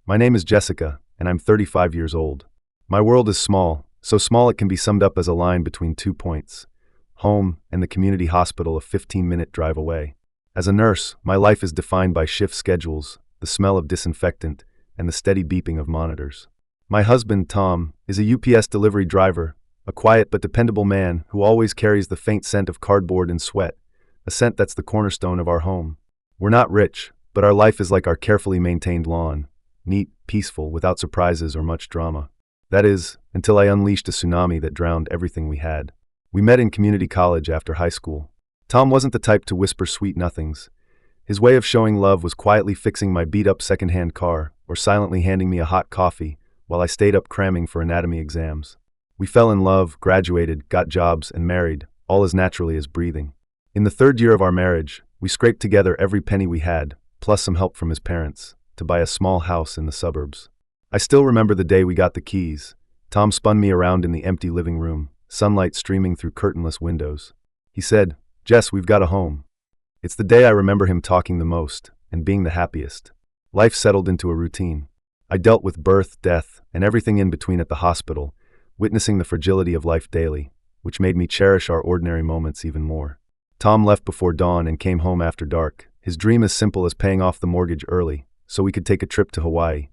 My name is Jessica, and I'm 35 years old. My world is small, so small it can be summed up as a line between 2 points: home and the community hospital a 15-minute drive away. As a nurse, my life is defined by shift schedules, the smell of disinfectant, and the steady beeping of monitors. My husband, Tom, is a UPS delivery driver, a quiet but dependable man who always carries the faint scent of cardboard and sweat, a scent that's the cornerstone of our home. We're not rich, but our life is like our carefully maintained lawn, neat, peaceful, without surprises or much drama. That is, until I unleashed a tsunami that drowned everything we had. We met in community college after high school. Tom wasn't the type to whisper sweet nothings. His way of showing love was quietly fixing my beat-up second-hand car or silently handing me a hot coffee while I stayed up cramming for anatomy exams. We fell in love, graduated, got jobs, and married, all as naturally as breathing. In the 3rd year of our marriage, we scraped together every penny we had, plus some help from his parents, to buy a small house in the suburbs. I still remember the day we got the keys. Tom spun me around in the empty living room, sunlight streaming through curtainless windows. He said, "Jess, we've got a home." It's the day I remember him talking the most and being the happiest. Life settled into a routine. I dealt with birth, death, and everything in between at the hospital, witnessing the fragility of life daily, which made me cherish our ordinary moments even more. Tom left before dawn and came home after dark, his dream as simple as paying off the mortgage early so we could take a trip to Hawaii,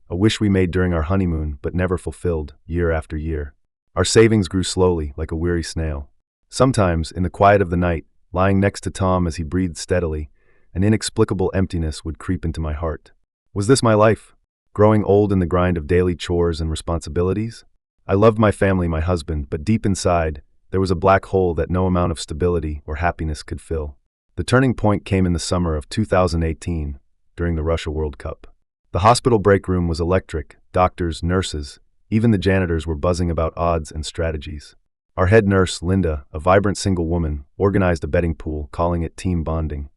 a wish we made during our honeymoon but never fulfilled, year after year. Our savings grew slowly, like a weary snail. Sometimes, in the quiet of the night, lying next to Tom as he breathed steadily, an inexplicable emptiness would creep into my heart. Was this my life? Growing old in the grind of daily chores and responsibilities? I loved my family, my husband, but deep inside, there was a black hole that no amount of stability or happiness could fill. The turning point came in the summer of 2018, during the Russia World Cup. The hospital break room was electric. Doctors, nurses, even the janitors were buzzing about odds and strategies. Our head nurse, Linda, a vibrant single woman, organized a betting pool, calling it team bonding.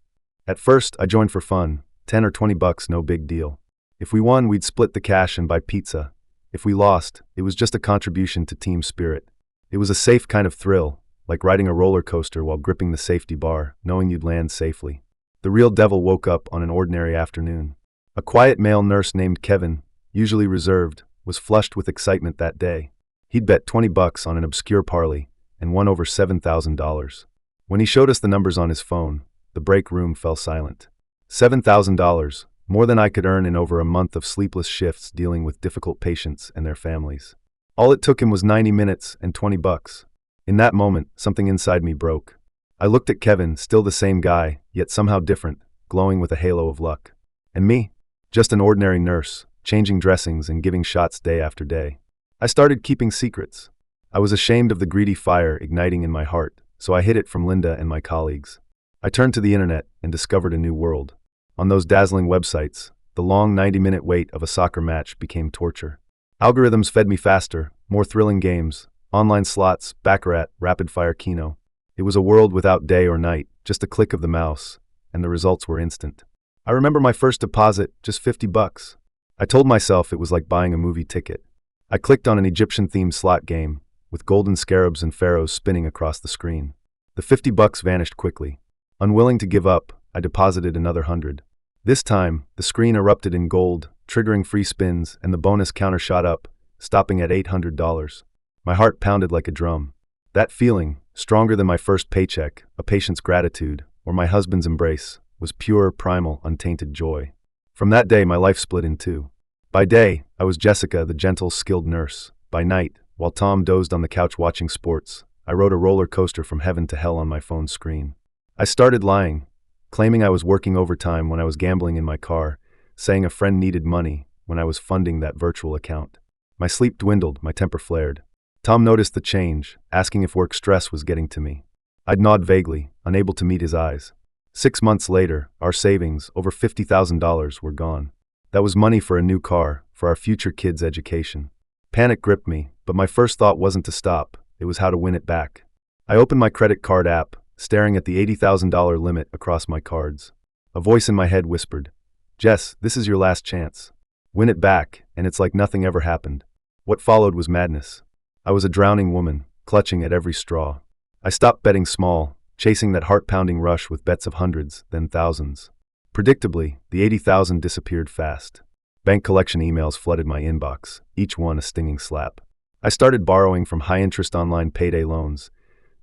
At first, I joined for fun, 10 or 20 bucks, no big deal. If we won, we'd split the cash and buy pizza. If we lost, it was just a contribution to team spirit. It was a safe kind of thrill, like riding a roller coaster while gripping the safety bar, knowing you'd land safely. The real devil woke up on an ordinary afternoon. A quiet male nurse named Kevin, usually reserved, was flushed with excitement that day. He'd bet 20 bucks on an obscure parlay and won over $7,000. When he showed us the numbers on his phone, the break room fell silent. $7,000, more than I could earn in over a month of sleepless shifts dealing with difficult patients and their families. All it took him was 90 minutes and 20 bucks. In that moment, something inside me broke. I looked at Kevin, still the same guy, yet somehow different, glowing with a halo of luck. And me? Just an ordinary nurse, changing dressings and giving shots day after day. I started keeping secrets. I was ashamed of the greedy fire igniting in my heart, so I hid it from Linda and my colleagues. I turned to the internet and discovered a new world. On those dazzling websites, the long 90-minute wait of a soccer match became torture. Algorithms fed me faster, more thrilling games, online slots, Baccarat, rapid-fire Keno. It was a world without day or night, just a click of the mouse, and the results were instant. I remember my first deposit, just 50 bucks. I told myself it was like buying a movie ticket. I clicked on an Egyptian-themed slot game, with golden scarabs and pharaohs spinning across the screen. The 50 bucks vanished quickly. Unwilling to give up, I deposited another 100. This time, the screen erupted in gold, triggering free spins, and the bonus counter shot up, stopping at $800. My heart pounded like a drum. That feeling, stronger than my first paycheck, a patient's gratitude, or my husband's embrace, was pure, primal, untainted joy. From that day, my life split in two. By day, I was Jessica, the gentle, skilled nurse. By night, while Tom dozed on the couch watching sports, I rode a roller coaster from heaven to hell on my phone screen. I started lying, claiming I was working overtime when I was gambling in my car, saying a friend needed money when I was funding that virtual account. My sleep dwindled, my temper flared. Tom noticed the change, asking if work stress was getting to me. I'd nod vaguely, unable to meet his eyes. 6 months later, our savings, over $50,000, were gone. That was money for a new car, for our future kids' education. Panic gripped me, but my first thought wasn't to stop, it was how to win it back. I opened my credit card app, staring at the $80,000 limit across my cards. A voice in my head whispered, "Jess, this is your last chance. Win it back, and it's like nothing ever happened." What followed was madness. I was a drowning woman, clutching at every straw. I stopped betting small, chasing that heart-pounding rush with bets of hundreds, then thousands. Predictably, the $80,000 disappeared fast. Bank collection emails flooded my inbox, each one a stinging slap. I started borrowing from high-interest online payday loans.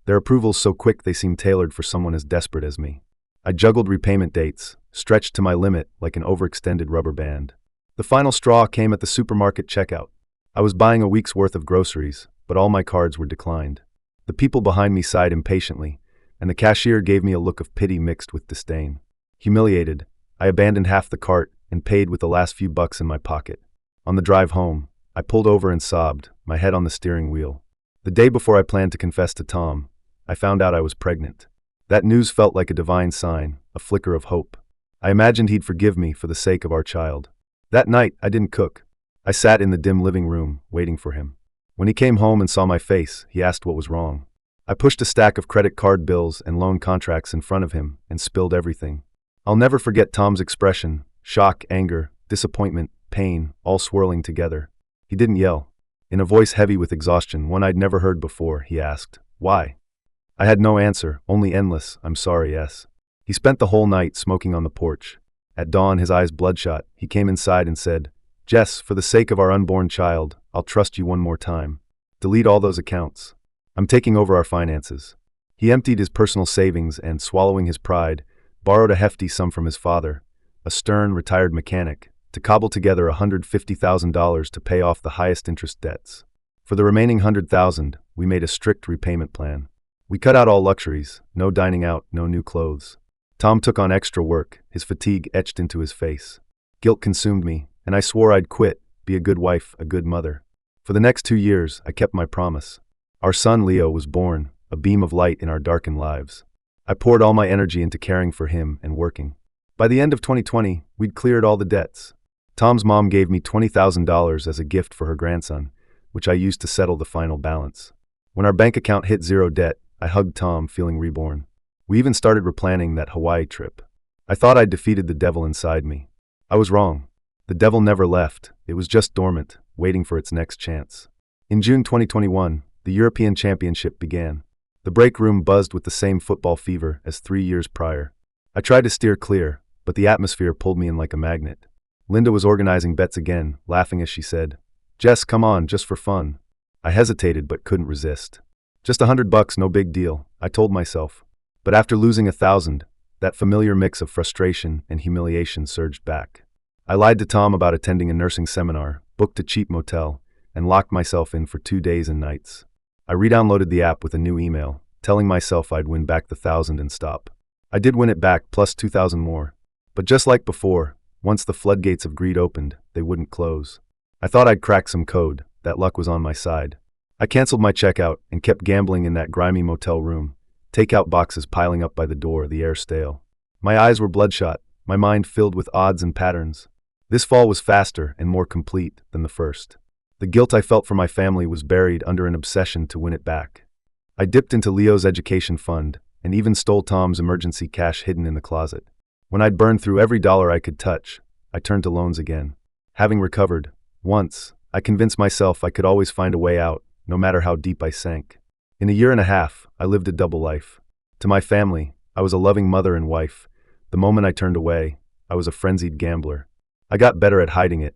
Their approvals so quick they seemed tailored for someone as desperate as me. I juggled repayment dates, stretched to my limit like an overextended rubber band. The final straw came at the supermarket checkout. I was buying a week's worth of groceries, but all my cards were declined. The people behind me sighed impatiently, and the cashier gave me a look of pity mixed with disdain. Humiliated, I abandoned half the cart and paid with the last few bucks in my pocket. On the drive home, I pulled over and sobbed, my head on the steering wheel. The day before I planned to confess to Tom, I found out I was pregnant. That news felt like a divine sign, a flicker of hope. I imagined he'd forgive me for the sake of our child. That night, I didn't cook. I sat in the dim living room, waiting for him. When he came home and saw my face, he asked what was wrong. I pushed a stack of credit card bills and loan contracts in front of him and spilled everything. I'll never forget Tom's expression, shock, anger, disappointment, pain, all swirling together. He didn't yell. In a voice heavy with exhaustion, one I'd never heard before, he asked, "Why?" I had no answer, only endless, "I'm sorry, yes." He spent the whole night smoking on the porch. At dawn, his eyes bloodshot, he came inside and said, "Jess, for the sake of our unborn child, I'll trust you one more time. Delete all those accounts. I'm taking over our finances." He emptied his personal savings and, swallowing his pride, borrowed a hefty sum from his father, a stern, retired mechanic, to cobble together $150,000 to pay off the highest interest debts. For the remaining $100,000, we made a strict repayment plan. We cut out all luxuries, no dining out, no new clothes. Tom took on extra work, his fatigue etched into his face. Guilt consumed me, and I swore I'd quit, be a good wife, a good mother. For the next 2 years, I kept my promise. Our son Leo was born, a beam of light in our darkened lives. I poured all my energy into caring for him and working. By the end of 2020, we'd cleared all the debts. Tom's mom gave me $20,000 as a gift for her grandson, which I used to settle the final balance. When our bank account hit zero debt, I hugged Tom, feeling reborn. We even started replanning that Hawaii trip. I thought I'd defeated the devil inside me. I was wrong. The devil never left, it was just dormant, waiting for its next chance. In June 2021, the European Championship began. The break room buzzed with the same football fever as 3 years prior. I tried to steer clear, but the atmosphere pulled me in like a magnet. Linda was organizing bets again, laughing as she said, "Jess, come on, just for fun." I hesitated but couldn't resist. "Just $100, no big deal," I told myself. But after losing 1,000, that familiar mix of frustration and humiliation surged back. I lied to Tom about attending a nursing seminar, booked a cheap motel, and locked myself in for 2 days and nights. I re-downloaded the app with a new email, telling myself I'd win back the 1,000 and stop. I did win it back, plus 2,000 more. But just like before, once the floodgates of greed opened, they wouldn't close. I thought I'd crack some code, that luck was on my side. I canceled my checkout and kept gambling in that grimy motel room, takeout boxes piling up by the door, the air stale. My eyes were bloodshot, my mind filled with odds and patterns. This fall was faster and more complete than the first. The guilt I felt for my family was buried under an obsession to win it back. I dipped into Leo's education fund and even stole Tom's emergency cash hidden in the closet. When I'd burned through every dollar I could touch, I turned to loans again. Having recovered, once, I convinced myself I could always find a way out, no matter how deep I sank. In a year and a half, I lived a double life. To my family, I was a loving mother and wife. The moment I turned away, I was a frenzied gambler. I got better at hiding it.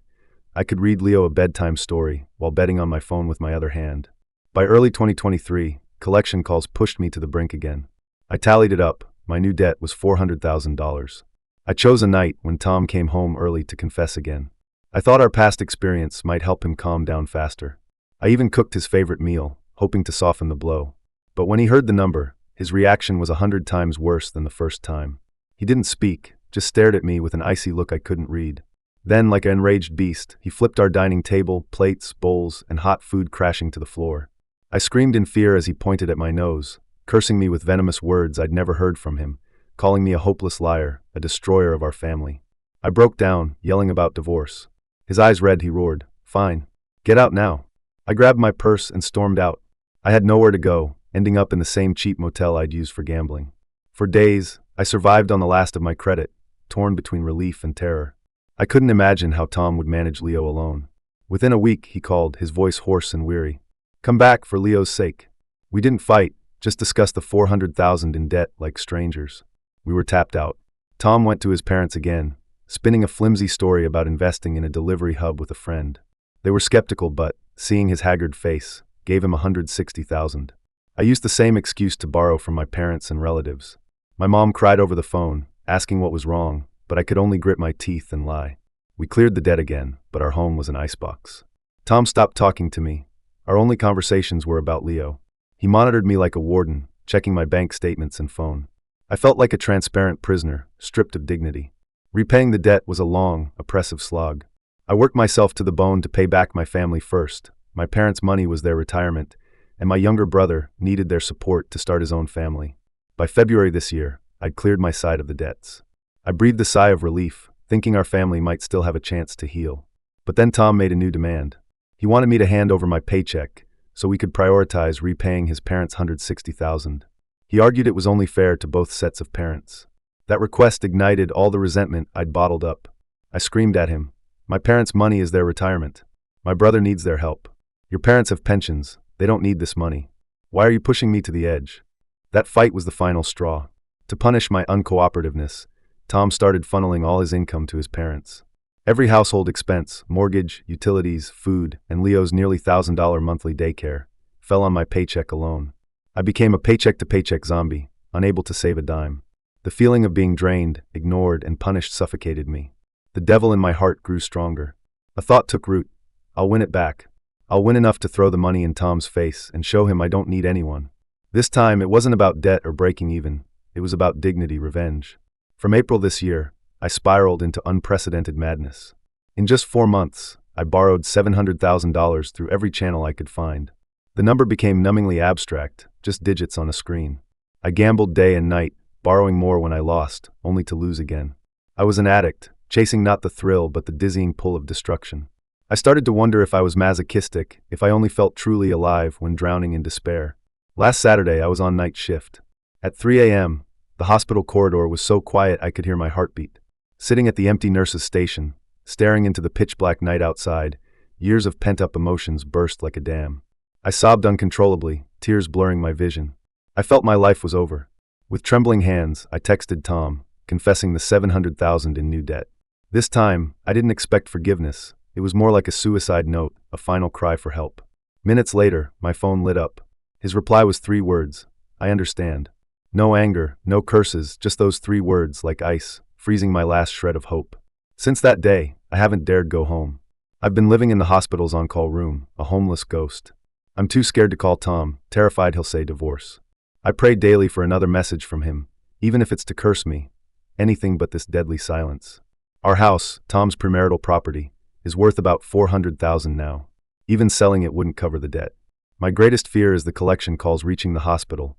I could read Leo a bedtime story while betting on my phone with my other hand. By early 2023, collection calls pushed me to the brink again. I tallied it up. My new debt was $400,000. I chose a night when Tom came home early to confess again. I thought our past experience might help him calm down faster. I even cooked his favorite meal, hoping to soften the blow. But when he heard the number, his reaction was 100 times worse than the first time. He didn't speak, just stared at me with an icy look I couldn't read. Then, like an enraged beast, he flipped our dining table, plates, bowls, and hot food crashing to the floor. I screamed in fear as he pointed at my nose, cursing me with venomous words I'd never heard from him, calling me a hopeless liar, a destroyer of our family. I broke down, yelling about divorce. His eyes red, he roared, "Fine. Get out now." I grabbed my purse and stormed out. I had nowhere to go, ending up in the same cheap motel I'd used for gambling. For days, I survived on the last of my credit, torn between relief and terror. I couldn't imagine how Tom would manage Leo alone. Within a week, he called, his voice hoarse and weary. "Come back for Leo's sake." We didn't fight, just discussed the 400,000 in debt like strangers. We were tapped out. Tom went to his parents again, spinning a flimsy story about investing in a delivery hub with a friend. They were skeptical, but, seeing his haggard face, gave him $160,000. I used the same excuse to borrow from my parents and relatives. My mom cried over the phone, asking what was wrong, but I could only grit my teeth and lie. We cleared the debt again, but our home was an icebox. Tom stopped talking to me. Our only conversations were about Leo. He monitored me like a warden, checking my bank statements and phone. I felt like a transparent prisoner, stripped of dignity. Repaying the debt was a long, oppressive slog. I worked myself to the bone to pay back my family first. My parents' money was their retirement, and my younger brother needed their support to start his own family. By February this year, I'd cleared my side of the debts. I breathed a sigh of relief, thinking our family might still have a chance to heal. But then Tom made a new demand. He wanted me to hand over my paycheck so we could prioritize repaying his parents' $160,000. He argued it was only fair to both sets of parents. That request ignited all the resentment I'd bottled up. I screamed at him. My parents' money is their retirement. My brother needs their help. Your parents have pensions. They don't need this money. Why are you pushing me to the edge? That fight was the final straw. To punish my uncooperativeness, Tom started funneling all his income to his parents. Every household expense, mortgage, utilities, food, and Leo's nearly $1,000 monthly daycare, fell on my paycheck alone. I became a paycheck-to-paycheck zombie, unable to save a dime. The feeling of being drained, ignored, and punished suffocated me. The devil in my heart grew stronger. A thought took root. I'll win it back. I'll win enough to throw the money in Tom's face and show him I don't need anyone. This time, it wasn't about debt or breaking even. It was about dignity, revenge. From April this year, I spiraled into unprecedented madness. In just 4 months, I borrowed $700,000 through every channel I could find. The number became numbingly abstract, just digits on a screen. I gambled day and night, borrowing more when I lost, only to lose again. I was an addict, chasing not the thrill but the dizzying pull of destruction. I started to wonder if I was masochistic, if I only felt truly alive when drowning in despair. Last Saturday, I was on night shift. At 3 a.m., the hospital corridor was so quiet I could hear my heartbeat. Sitting at the empty nurse's station, staring into the pitch-black night outside, years of pent-up emotions burst like a dam. I sobbed uncontrollably, tears blurring my vision. I felt my life was over. With trembling hands, I texted Tom, confessing the $700,000 in new debt. This time, I didn't expect forgiveness. It was more like a suicide note, a final cry for help. Minutes later, my phone lit up. His reply was 3 words. I understand. No anger, no curses, just those 3 words like ice, freezing my last shred of hope. Since that day, I haven't dared go home. I've been living in the hospital's on-call room, a homeless ghost. I'm too scared to call Tom, terrified he'll say divorce. I pray daily for another message from him, even if it's to curse me. Anything but this deadly silence. Our house, Tom's premarital property, is worth about $400,000 now. Even selling it wouldn't cover the debt. My greatest fear is the collection calls reaching the hospital.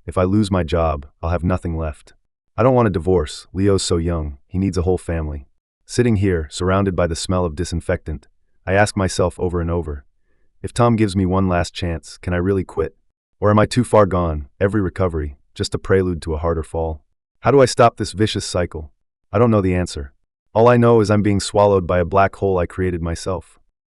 If I lose my job, I'll have nothing left. I don't want a divorce. Leo's so young, he needs a whole family. Sitting here, surrounded by the smell of disinfectant, I ask myself over and over, if Tom gives me one last chance, can I really quit? Or am I too far gone, every recovery, just a prelude to a harder fall? How do I stop this vicious cycle? I don't know the answer. All I know is I'm being swallowed by a black hole I created myself.